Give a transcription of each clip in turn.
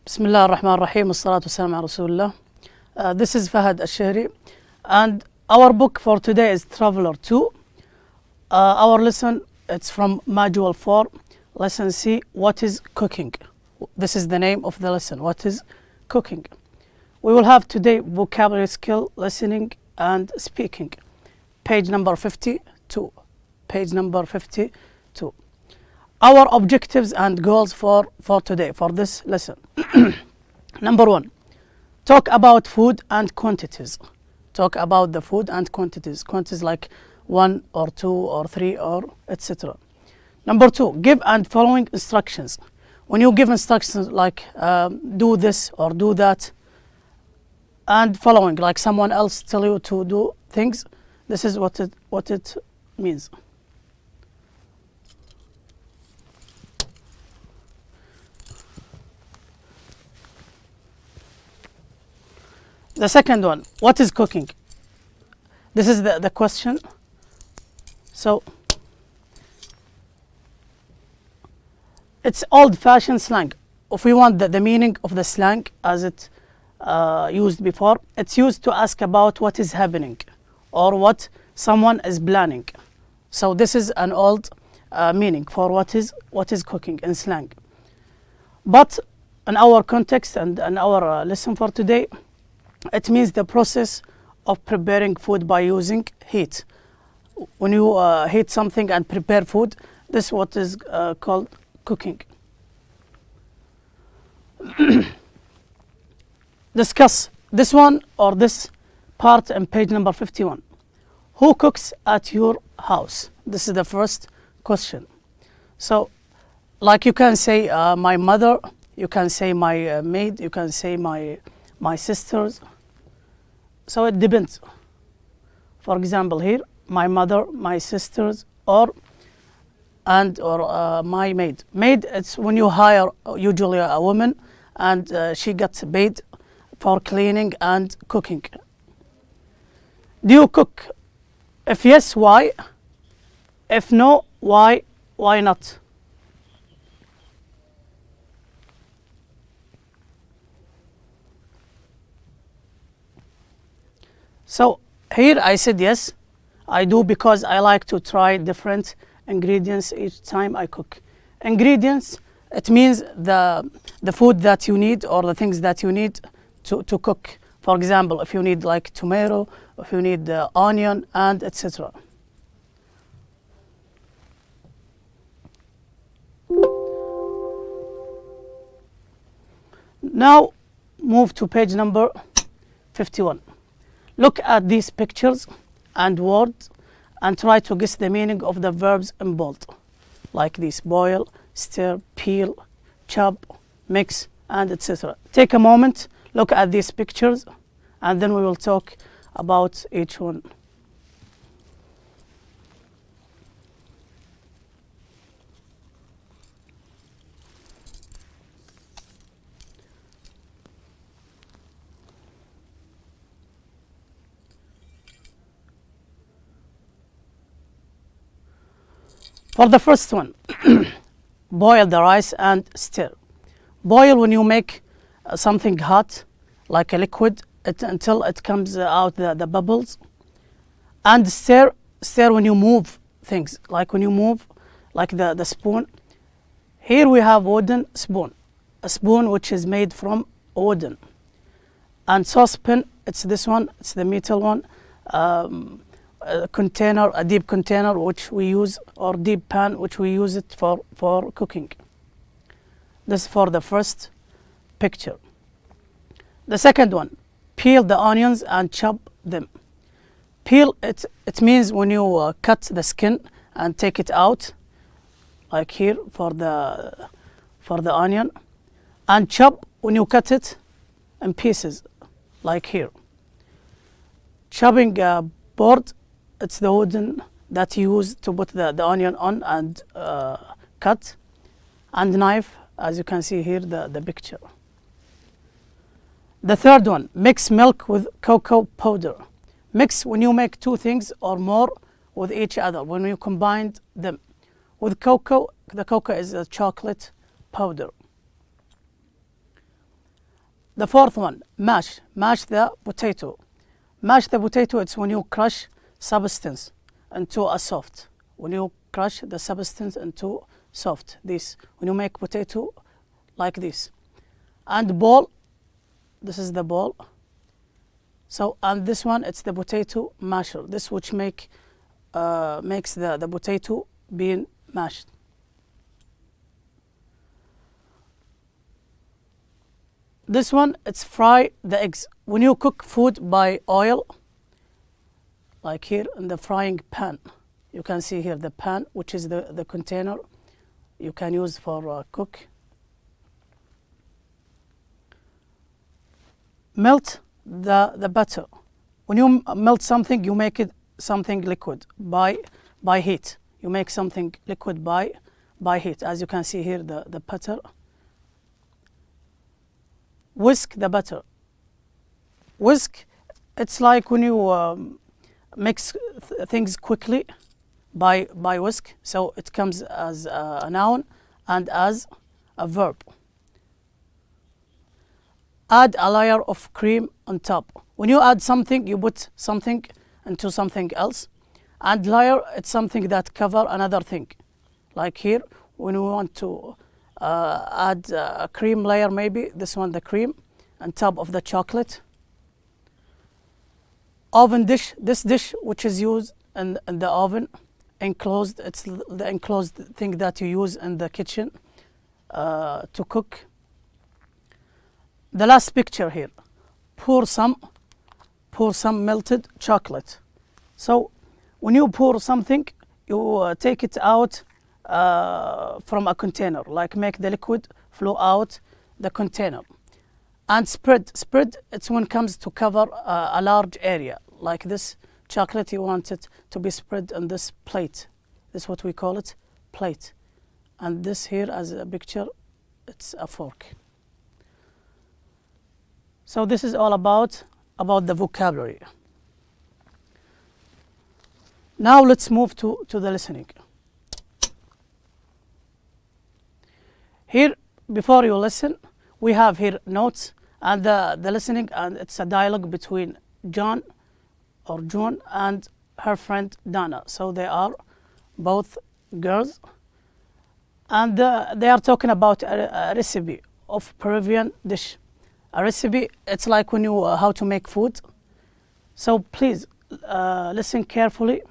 بسم الله الرحمن الرحيم والصلاة والسلام على رسول الله. This is Fahad Al-Shahri and our book for today is traveller2. Our lesson, it's from module 4, lesson C, what is cooking? This is the name of the lesson, what is cooking? We will have today vocabulary skill, listening and speaking. Page number 52. Page number 52. Our objectives and goals for today, for this lesson. Number 1, talk about food and quantities. Talk about the food and quantities. Quantities like 1 or 2 or 3 or etc. Number 2, give and following instructions. When you give instructions like do this or do that and following, like someone else tell you to do things, this is what it means. The second one, what is cooking? This is the question. So, it's old-fashioned slang. If we want the meaning of the slang as it used before, it's used to ask about what is happening or what someone is planning. So this is an old meaning for what is cooking in slang. But in our context and in our lesson for today, it means the process of preparing food by using heat. When you heat something and prepare food, this is what is called cooking. Discuss this one or this part in page number 51. Who cooks at your house? This is the first question. So, like you can say my mother, you can say my maid, you can say my sisters. So it depends. For example, here, my mother, my sisters, or my maid. Maid, it's when you hire usually a woman and she gets paid for cleaning and cooking. Do you cook? If yes, why? If no, why? Why not? So here I said yes, I do because I like to try different ingredients each time I cook. Ingredients, it means the food that you need or the things that you need to cook. For example, if you need like tomato, if you need onion and etc. Now move to page number 51. Look at these pictures and words and try to guess the meaning of the verbs in bold, like this: boil, stir, peel, chop, mix, and etc. Take a moment, look at these pictures, and then we will talk about each one. For the first one, boil the rice and stir. Boil when you make something hot, like a liquid, until it comes out the bubbles. And stir when you move things, like when you move like the spoon. Here we have wooden spoon, a spoon which is made from wooden. And saucepan, it's this one, it's the metal one. A container, a deep container which we use, or deep pan which we use it for cooking. This is for the first picture. The second one, peel the onions and chop them. Peel, it means when you cut the skin and take it out, like here for the onion, and chop when you cut it in pieces, like here. Chopping board, it's the wooden that you use to put the onion on and cut, and knife, as you can see here, the picture. The third one, mix milk with cocoa powder. Mix when you make two things or more with each other, when you combine them. With cocoa, the cocoa is a chocolate powder. The fourth one, mash. Mash the potato. Mash the potato, it's when you crush substance into a soft. When you crush the substance into soft. This. When you make potato like this. And ball, this is the ball. So, and this one, it's the potato masher. This which makes the potato being mashed. This one, it's fry the eggs. When you cook food by oil, like here in the frying pan, you can see here the pan, which is the container you can use for cook. Melt the butter. When you melt something, you make it something liquid by heat. You make something liquid by heat, as you can see here, the butter. Whisk the butter. Whisk, it's like when you mix things quickly by whisk, so it comes as a noun and as a verb. Add a layer of cream on top. When you add something, you put something into something else. And layer, it's something that cover another thing. Like here, when we want to add a cream layer, maybe this one, the cream, on top of the chocolate. Oven dish, this dish which is used in the oven, enclosed, it's the enclosed thing that you use in the kitchen to cook. The last picture here, pour some melted chocolate. So when you pour something, you take it out from a container, like make the liquid flow out the container. And spread, it's when it comes to cover a large area, like this chocolate, you want it to be spread on this plate. This is what we call it, plate. And this here as a picture, it's a fork. So this is all about the vocabulary. Now let's move to the listening. Here, before you listen, we have here notes and the listening, and it's a dialogue between John and her friend Dana. So they are both girls, and they are talking about a recipe of Peruvian dish. A recipe, it's like when you how to make food. So please listen carefully,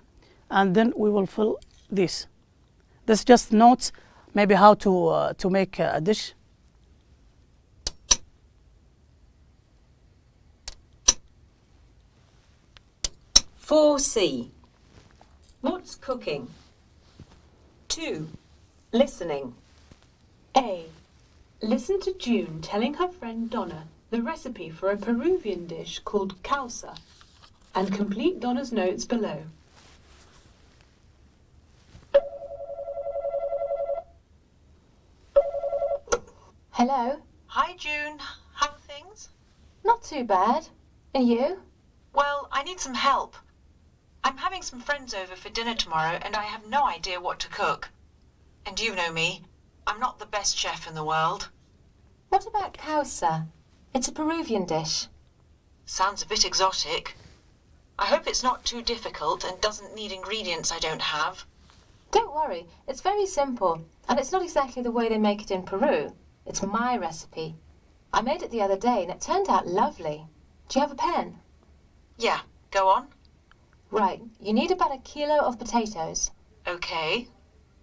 and then we will fill this. This just notes maybe how to make a dish. Four C. What's cooking? 2. Listening. A. Listen to June telling her friend Donna the recipe for a Peruvian dish called causa, and complete Donna's notes below. Hello. Hi, June. How are things? Not too bad. And you? Well, I need some help. I'm having some friends over for dinner tomorrow, and I have no idea what to cook. And you know me, I'm not the best chef in the world. What about causa? It's a Peruvian dish. Sounds a bit exotic. I hope it's not too difficult and doesn't need ingredients I don't have. Don't worry, it's very simple, and it's not exactly the way they make it in Peru. It's my recipe. I made it the other day and it turned out lovely. Do you have a pen? Yeah, go on. Right, you need about 1 kilo of potatoes. Okay.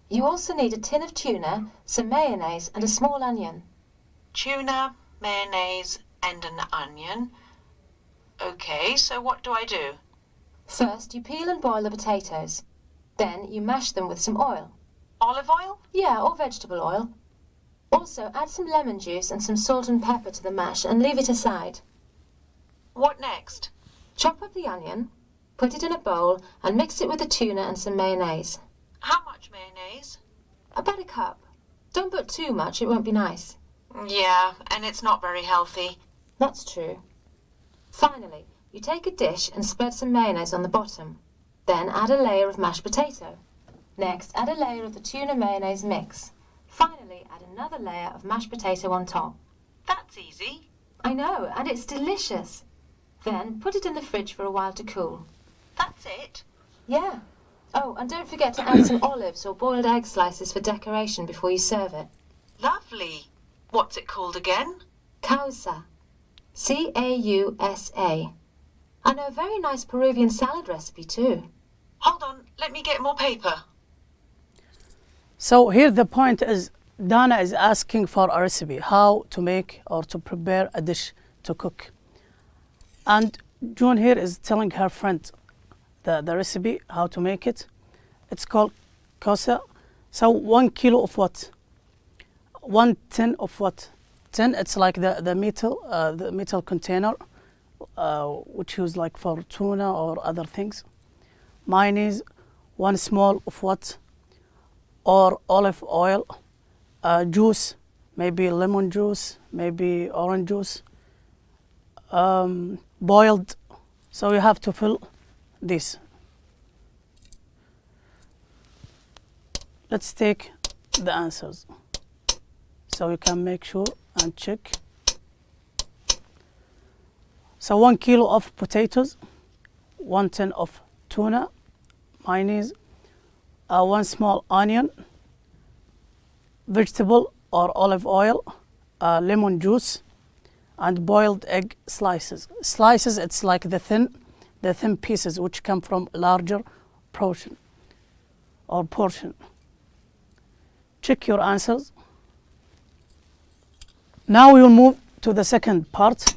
You also need a tin of tuna, some mayonnaise and a small onion. Tuna, mayonnaise, and an onion. Okay, so what do I do? First, you peel and boil the potatoes. Then you mash them with some oil. Olive oil? Yeah, or vegetable oil. Also, add some lemon juice and some salt and pepper to the mash and leave it aside. What next? Chop up the onion, put it in a bowl and mix it with the tuna and some mayonnaise. How much mayonnaise? About 1 cup. Don't put too much, it won't be nice. Yeah, and it's not very healthy. That's true. Finally, you take a dish and spread some mayonnaise on the bottom. Then add a layer of mashed potato. Next, add a layer of the tuna mayonnaise mix. Finally, add another layer of mashed potato on top. That's easy. I know, and it's delicious. Then put it in the fridge for a while to cool. That's it? Yeah. Oh, and don't forget to add some olives or boiled egg slices for decoration before you serve it. Lovely. What's it called again? Causa. C-A-U-S-A. I know a very nice Peruvian salad recipe too. Hold on, let me get more paper. So here the point is Dana is asking for a recipe, how to make or to prepare a dish to cook. And June here is telling her friend the recipe, how to make it. It's called causa. So 1 kilo of what? 1 tin of what? Tin, it's like the metal container, which used like for tuna or other things. Mayonnaise, 1 small of what? Or olive oil. Juice, maybe lemon juice, maybe orange juice. Boiled, so you have to fill this. Let's take the answers so you can make sure and check. So 1 kilo of potatoes, 1 tin of tuna, mayonnaise, 1 small onion, vegetable or olive oil, lemon juice, and boiled egg slices. Slices, it's like the thin pieces which come from larger portion. Check your answers. Now we will move to the second part.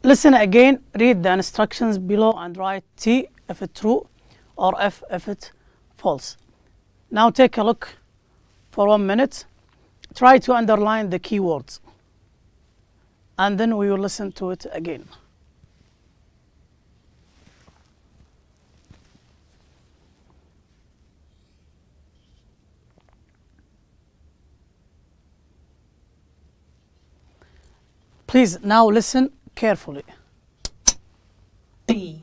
Listen again, read the instructions below and write T if it's true or F if it's false. Now take a look for 1 minute. Try to underline the keywords. And then we will listen to it again. Please now listen carefully. B.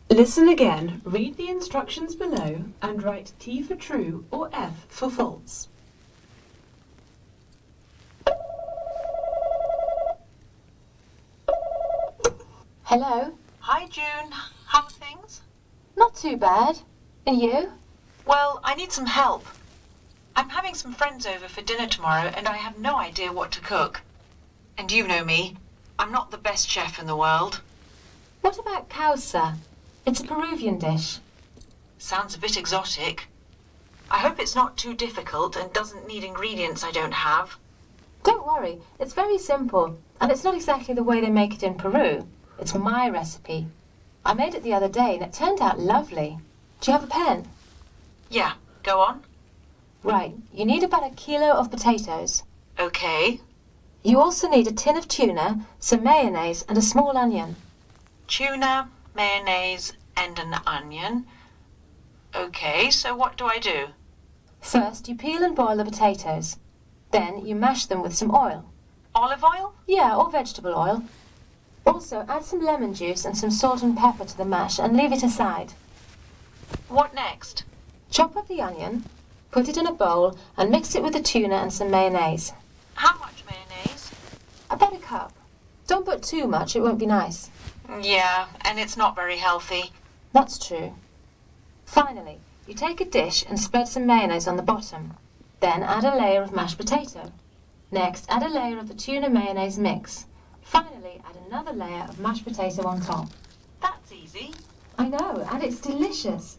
Listen again, read the instructions below and write T for true or F for false. Hello? Hi, June. How are things? Not too bad. And you? Well, I need some help. I'm having some friends over for dinner tomorrow and I have no idea what to cook. And you know me, I'm not the best chef in the world. What about causa? It's a Peruvian dish. Sounds a bit exotic. I hope it's not too difficult and doesn't need ingredients I don't have. Don't worry, it's very simple. And it's not exactly the way they make it in Peru. It's my recipe. I made it the other day and it turned out lovely. Do you have a pen? Yeah, go on. Right, you need about 1 kilo of potatoes. Okay. You also need a tin of tuna, some mayonnaise and a small onion. Tuna, mayonnaise and an onion. Okay, so what do I do? First, you peel and boil the potatoes. Then you mash them with some oil. Olive oil? Yeah, or vegetable oil. Also, add some lemon juice and some salt and pepper to the mash and leave it aside. What next? Chop up the onion, put it in a bowl and mix it with the tuna and some mayonnaise. How much mayonnaise? About 1 cup. Don't put too much, it won't be nice. Yeah, and it's not very healthy. That's true. Finally, you take a dish and spread some mayonnaise on the bottom. Then add a layer of mashed potato. Next, add a layer of the tuna mayonnaise mix. Finally, add another layer of mashed potato on top. That's easy. I know, and it's delicious.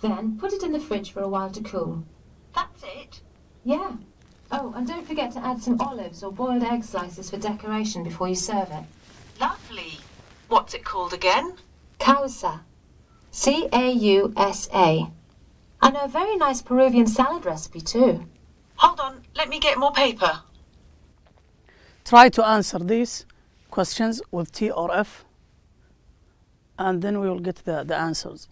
Then put it in the fridge for a while to cool. That's it? Yeah. Oh, and don't forget to add some olives or boiled egg slices for decoration before you serve it. Lovely. What's it called again? Causa. C-A-U-S-A. I know a very nice Peruvian salad recipe too. Hold on, let me get more paper. Try to answer these questions with T or F, and then we will get the answers.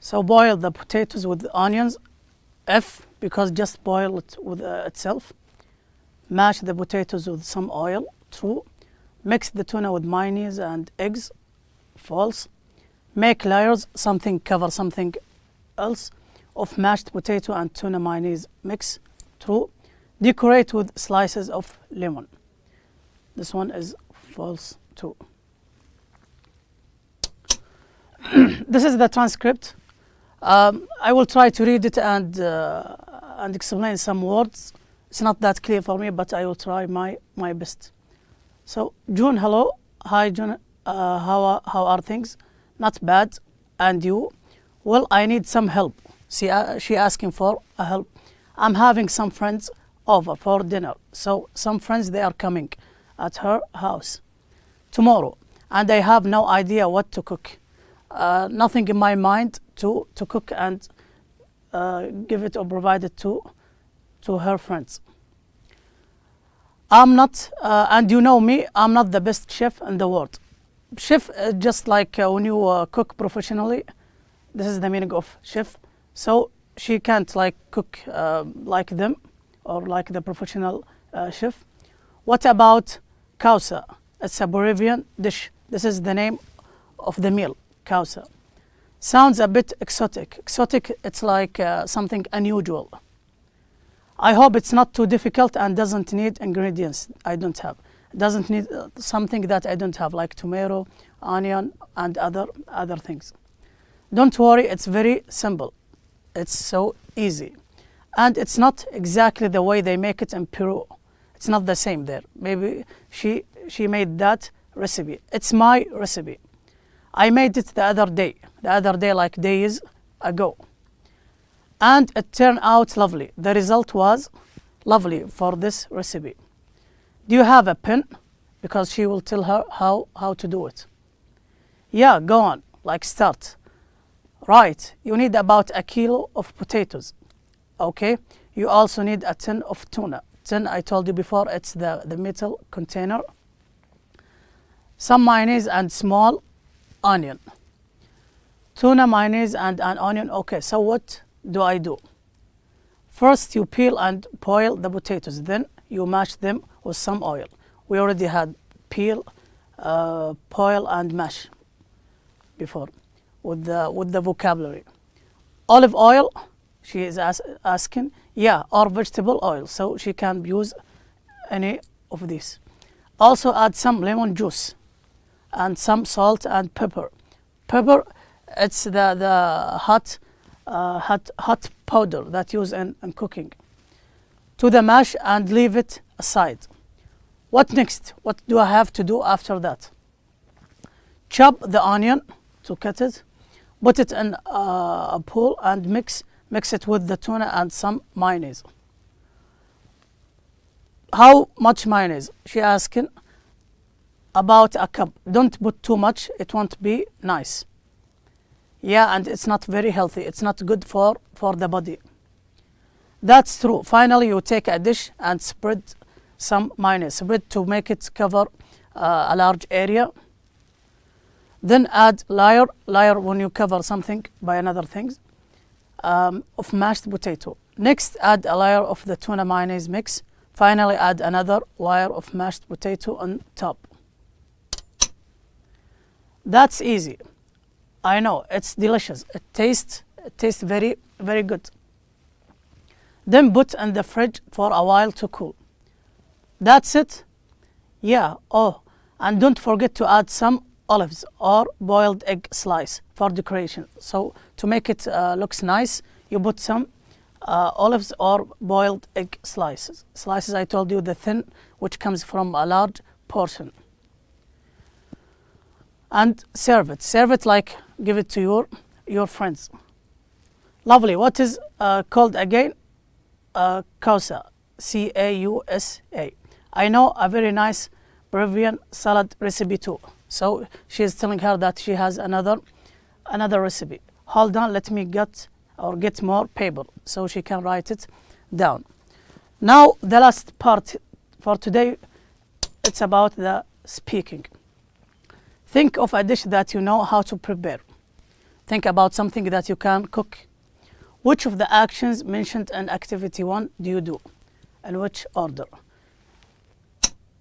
So boil the potatoes with the onions. F, because just boil it with itself. Mash the potatoes with some oil. True. Mix the tuna with mayonnaise and eggs. False. Make layers, something cover something else, of mashed potato and tuna mayonnaise mix. True. Decorate with slices of lemon. This one is false too. This is the transcript. I will try to read it and explain some words. It's not that clear for me, but I will try my best. So, June, hello. Hi, June. How are things? Not bad. And you? Well, I need some help. She asking for a help. I'm having some friends over for dinner. So some friends, they are coming at her house tomorrow, and I have no idea what to cook. Nothing in my mind to cook and give it or provide it to her friends. I'm not, and you know me, I'm not the best chef in the world. Chef, just like when you cook professionally, this is the meaning of chef. So she can't like cook like them or like the professional chef. What about causa? It's a Peruvian dish. This is the name of the meal, causa. Sounds a bit exotic. Exotic, it's like something unusual. I hope it's not too difficult and doesn't need ingredients I don't have. Doesn't need something that I don't have, like tomato, onion, and other things. Don't worry, it's very simple. It's so easy. And it's not exactly the way they make it in Peru. It's not the same there. Maybe she made that recipe. It's my recipe. I made it the other day like days ago. And it turned out lovely. The result was lovely for this recipe. Do you have a pen? Because she will tell her how to do it. Yeah, go on, like start. Right, you need about a kilo of potatoes. Okay, you also need a tin of tuna. Tin, I told you before, it's the metal container. Some mayonnaise and small onion. Tuna, mayonnaise, and an onion. Okay, so what do I do? First, you peel and boil the potatoes. Then you mash them with some oil. We already had peel, boil, and mash before with the vocabulary. Olive oil, she is asking. Yeah, or vegetable oil. So she can use any of these. Also add some lemon juice and some salt and pepper. Pepper, it's the hot powder that used in cooking. To the mash and leave it aside. What next? What do I have to do after that? Chop the onion to cut it. Put it in a bowl and mix it with the tuna and some mayonnaise. How much mayonnaise? She asking. About a cup. Don't put too much. It won't be nice. Yeah, and it's not very healthy. It's not good for the body. That's true. Finally, you take a dish and spread some mayonnaise. Spread to make it cover a large area. Then add layer when you cover something by another things of mashed potato. Next, add a layer of the tuna mayonnaise mix. Finally, add another layer of mashed potato on top. That's easy. I know, it's delicious. It tastes very, very good. Then put in the fridge for a while to cool. That's it? Yeah, oh, and don't forget to add some olives or boiled egg slice for decoration. So to make it looks nice, you put some olives or boiled egg slices. Slices, I told you, the thin, which comes from a large portion. And serve it. Serve it like give it to your friends. Lovely. What is called again? Causa. C-A-U-S-A. I know a very nice Peruvian salad recipe too. So she is telling her that she has another recipe. Hold on, let me get more paper so she can write it down. Now the last part for today, it's about the speaking. Think of a dish that you know how to prepare. Think about something that you can cook. Which of the actions mentioned in activity 1 do you do? In which order?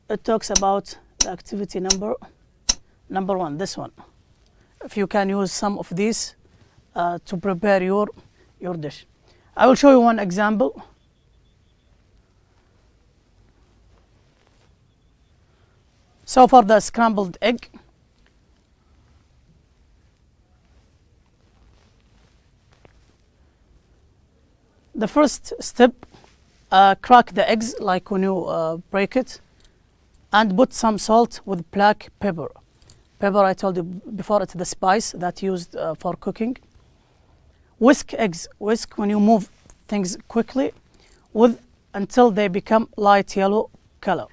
it talks about the activity number 1, this one. If you can use some of these to prepare your dish. I will show you one example. So for the scrambled egg, the first step, crack the eggs like when you break it, and put some salt with black pepper. Pepper, I told you before, it's the spice that used for cooking. Whisk eggs. Whisk when you move things quickly until they become light yellow color.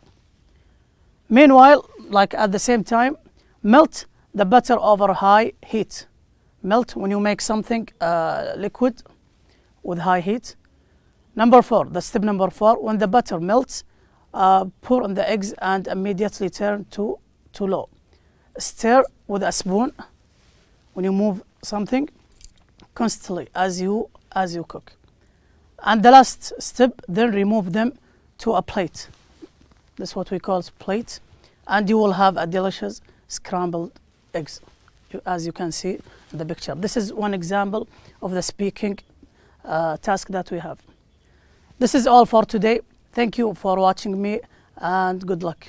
Meanwhile, like at the same time, melt the butter over high heat. Melt when you make something liquid with high heat. Number 4, the step number 4, when the butter melts, pour on the eggs and immediately turn to low. Stir with a spoon when you move something constantly as you cook. And the last step, then remove them to a plate. This is what we call plate, and you will have a delicious scrambled eggs, as you can see in the picture. This is one example of the speaking task that we have. This is all for today. Thank you for watching me, and good luck.